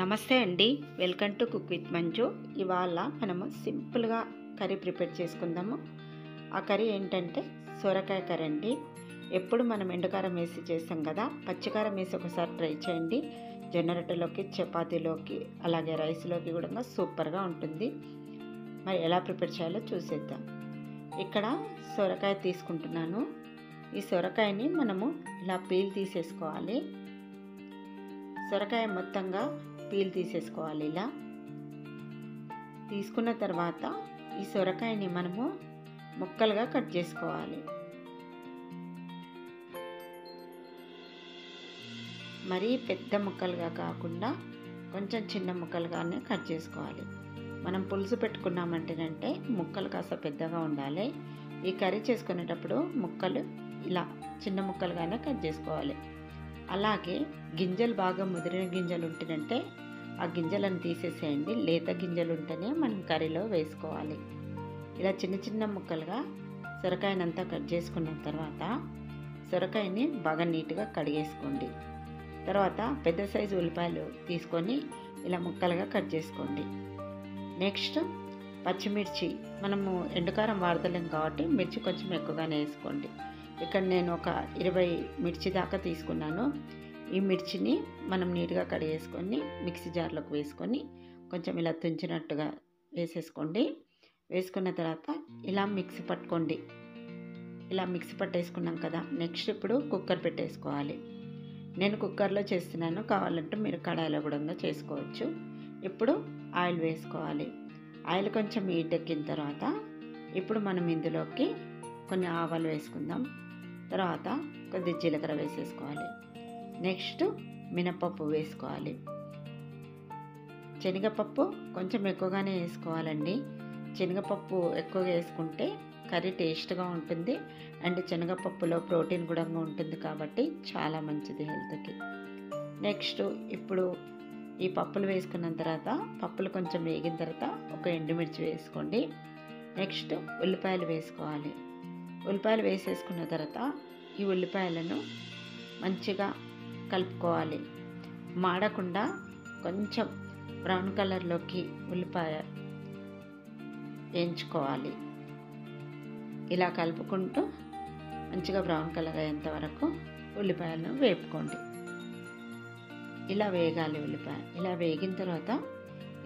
నమస్తే అండి, welcome to cook with Manju. ఇవాళ మనము సింపుల్గా కర్రీ ప్రిపేర్ చేసుకుందాము. ఆ కర్రీ ఏంటంటే సొరకాయ కర్రీ అండి. ఎప్పుడు మనం ఎండుకారం వేసి చేస్తాం కదా, పచ్చికారం వేసి ఒకసారి ట్రై చేయండి. జొన్న రొట్టెలోకి, చపాతీలోకి, అలాగే రైస్లోకి కూడా సూపర్గా ఉంటుంది. మరి ఎలా ప్రిపేర్ చేయాలో చూసేద్దాం. ఇక్కడ సొరకాయ తీసుకుంటున్నాను. ఈ సొరకాయని మనము ఇలా పీల్ తీసేసుకోవాలి. సొరకాయ మొత్తంగా పీల్ తీసేసుకోవాలి. ఇలా తీసుకున్న తర్వాత ఈ సొరకాయని మనము ముక్కలుగా కట్ చేసుకోవాలి. మరీ పెద్ద ముక్కలుగా కాకుండా కొంచెం చిన్న ముక్కలుగానే కట్ చేసుకోవాలి. మనం పులుసు పెట్టుకున్నామంటేనంటే ముక్కలు కాస్త పెద్దగా ఉండాలి. ఈ కర్రీ చేసుకునేటప్పుడు ముక్కలు ఇలా చిన్న ముక్కలుగానే కట్ చేసుకోవాలి. అలాగే గింజలు బాగా ముదిరిన గింజలు ఉంటేనంటే ఆ గింజలను తీసేసేయండి. లేత గింజలు ఉంటేనే మనం కర్రీలో వేసుకోవాలి. ఇలా చిన్న చిన్న ముక్కలుగా సొరకాయనంతా కట్ చేసుకున్న తర్వాత సొరకాయని బాగా నీట్గా కడిగేసుకోండి. తర్వాత పెద్ద సైజు ఉల్లిపాయలు తీసుకొని ఇలా ముక్కలుగా కట్ చేసుకోండి. నెక్స్ట్ పచ్చిమిర్చి, మనము ఎండుకారం వాడతలేం కాబట్టి మిర్చి కొంచెం ఎక్కువగానే వేసుకోండి. ఇక్కడ నేను ఒక 20 మిర్చి దాకా తీసుకున్నాను. ఈ మిర్చిని మనం నీట్గా కడిగేసుకొని మిక్సీ జార్లోకి వేసుకొని కొంచెం ఇలా తుంచినట్టుగా వేసేసుకోండి. వేసుకున్న తర్వాత ఇలా మిక్సీ పట్టుకోండి. ఇలా మిక్సీ పట్టేసుకున్నాం కదా, నెక్స్ట్ ఇప్పుడు కుక్కర్ పెట్టేసుకోవాలి. నేను కుక్కర్లో చేస్తున్నాను, కావాలంటే మీరు కడాయిలో కూడా చేసుకోవచ్చు. ఇప్పుడు ఆయిల్ వేసుకోవాలి. ఆయిల్ కొంచెం హీట్ ఎక్కిన తర్వాత ఇప్పుడు మనం ఇందులోకి కొన్ని ఆవాలు వేసుకుందాం. తర్వాత కొద్దిగా జీలకర్ర వేసేసుకోవాలి. నెక్స్ట్ మినపప్పు వేసుకోవాలి. శనగపప్పు కొంచెం ఎక్కువగానే వేసుకోవాలండి. శనగపప్పు ఎక్కువగా వేసుకుంటే కర్రీ టేస్ట్గా ఉంటుంది. అండ్ శనగపప్పులో ప్రోటీన్ కూడా ఉంటుంది కాబట్టి చాలా మంచిది హెల్త్కి. నెక్స్ట్ ఇప్పుడు ఈ పప్పులు వేసుకున్న తర్వాత పప్పులు కొంచెం వేగిన తర్వాత ఒక ఎండుమిర్చి వేసుకోండి. నెక్స్ట్ ఉల్లిపాయలు వేసుకోవాలి. ఉల్లిపాయలు వేసేసుకున్న తర్వాత ఈ ఉల్లిపాయలను మంచిగా కలుపుకోవాలి. మాడకుండా కొంచెం బ్రౌన్ కలర్లోకి ఉల్లిపాయ వేయించుకోవాలి. ఇలా కలుపుకుంటూ మంచిగా బ్రౌన్ కలర్ అయ్యేంత వరకు ఉల్లిపాయలను వేపుకోండి. ఇలా వేగాలి ఉల్లిపాయ. ఇలా వేగిన తర్వాత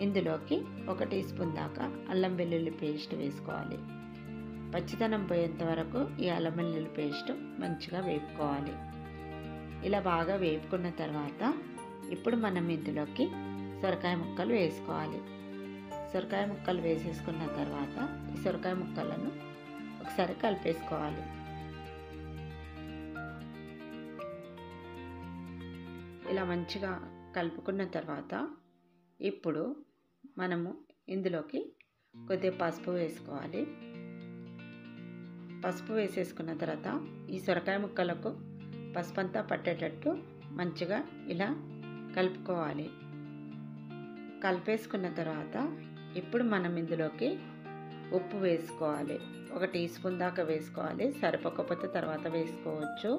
ఇందులోకి 1 టీ స్పూన్ దాకా అల్లం వెల్లుల్లి పేస్ట్ వేసుకోవాలి. పచ్చిదనం పోయేంత వరకు ఈ అల్లం వెల్లుల్లి పేస్ట్ మంచిగా వేపుకోవాలి. ఇలా బాగా వేపుకున్న తర్వాత ఇప్పుడు మనం ఇందులోకి సొరకాయ ముక్కలు వేసుకోవాలి. సొరకాయ ముక్కలు వేసేసుకున్న తర్వాత ఈ సొరకాయ ముక్కలను ఒకసారి కలిపేసుకోవాలి. ఇలా మంచిగా కలుపుకున్న తర్వాత ఇప్పుడు మనము ఇందులోకి కొద్దిగా పసుపు వేసుకోవాలి. పసుపు వేసేసుకున్న తర్వాత ఈ సొరకాయ ముక్కలకు పసుపు అంతా పట్టేటట్టు మంచిగా ఇలా కలుపుకోవాలి. కలిపేసుకున్న తర్వాత ఇప్పుడు మనం ఇందులోకి ఉప్పు వేసుకోవాలి. 1 టీ స్పూన్ దాకా వేసుకోవాలి. సరిపోకపోతే తర్వాత వేసుకోవచ్చు.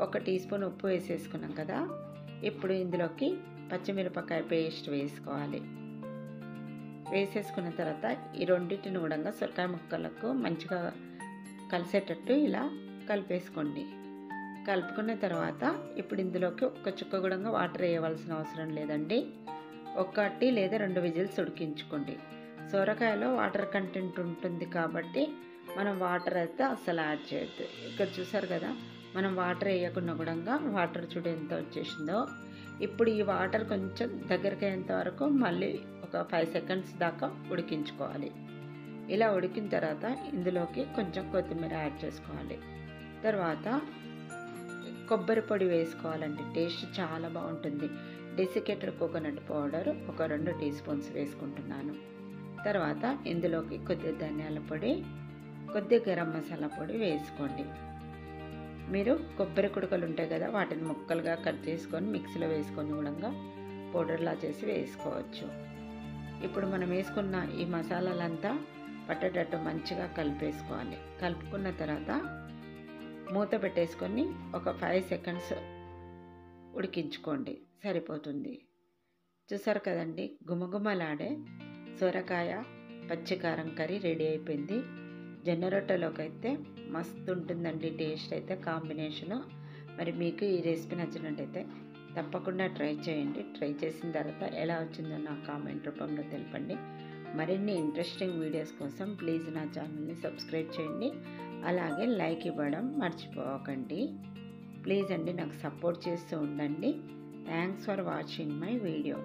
1 టీ స్పూన్ ఉప్పు వేసేసుకున్నాం కదా, ఇప్పుడు ఇందులోకి పచ్చిమిరపకాయ పేస్ట్ వేసుకోవాలి. వేసేసుకున్న తర్వాత ఈ రెండింటిని కూడా సొరకాయ ముక్కలకు మంచిగా కలిసేటట్టు ఇలా కలిపేసుకోండి. కలుపుకున్న తర్వాత ఇప్పుడు ఇందులోకి ఒక చుక్క కూడా వాటర్ వేయవలసిన అవసరం లేదండి. 1 లేదా 2 విజిల్స్ ఉడికించుకోండి. సొరకాయలో వాటర్ కంటెంట్ ఉంటుంది కాబట్టి మనం వాటర్ అయితే అస్సలు యాడ్ చేయొద్దు. ఇక్కడ చూసారు కదా, మనం వాటర్ వేయకుండా కూడా వాటర్ చూడ ఎంత వచ్చేసిందో. ఇప్పుడు ఈ వాటర్ కొంచెం దగ్గరికి అయ్యేంత వరకు మళ్ళీ ఒక 5 సెకండ్స్ దాకా ఉడికించుకోవాలి. ఇలా ఉడికిన తర్వాత ఇందులోకి కొంచెం కొత్తిమీర యాడ్ చేసుకోవాలి. తర్వాత కొబ్బరి పొడి వేసుకోవాలండి. టేస్ట్ చాలా బాగుంటుంది. డెసికేటెడ్ కోకోనట్ పౌడర్ ఒక 2 టీ స్పూన్స్ వేసుకుంటున్నాను. తర్వాత ఇందులోకి కొద్దిగా ధనియాల పొడి, కొద్దిగా గరం మసాలా పొడి వేసుకోండి. మీరు కొబ్బరి కుడకలు ఉంటాయి కదా, వాటిని ముక్కలుగా కట్ చేసుకొని మిక్సీలో వేసుకొని కూడా పౌడర్లా చేసి వేసుకోవచ్చు. ఇప్పుడు మనం వేసుకున్న ఈ మసాలాలంతా పట్టేటట్టు మంచిగా కలిపేసుకోవాలి. కలుపుకున్న తర్వాత మూత పెట్టేసుకొని ఒక 5 సెకండ్స్ ఉడికించుకోండి, సరిపోతుంది. చూసారు కదండి, గుమగుమలాడే సొరకాయ పచ్చికారం కర్రీ రెడీ అయిపోయింది. జొన్న రొట్టెలోకి అయితే మస్తు ఉంటుందండి టేస్ట్ అయితే కాంబినేషను. మరి మీకు ఈ రెసిపీ నచ్చినట్టయితే తప్పకుండా ట్రై చేయండి. ట్రై చేసిన తర్వాత ఎలా వచ్చిందో నా కామెంట్ రూపంలో తెలపండి. మరిన్ని ఇంట్రెస్టింగ్ వీడియోస్ కోసం ప్లీజ్ నా ఛానల్ని సబ్స్క్రైబ్ చేయండి. అలాగే లైక్ ఇవ్వడం మర్చిపోకండి. ప్లీజ్ అండి, నాకు సపోర్ట్ చేస్తూ ఉండండి. Thanks for watching my video.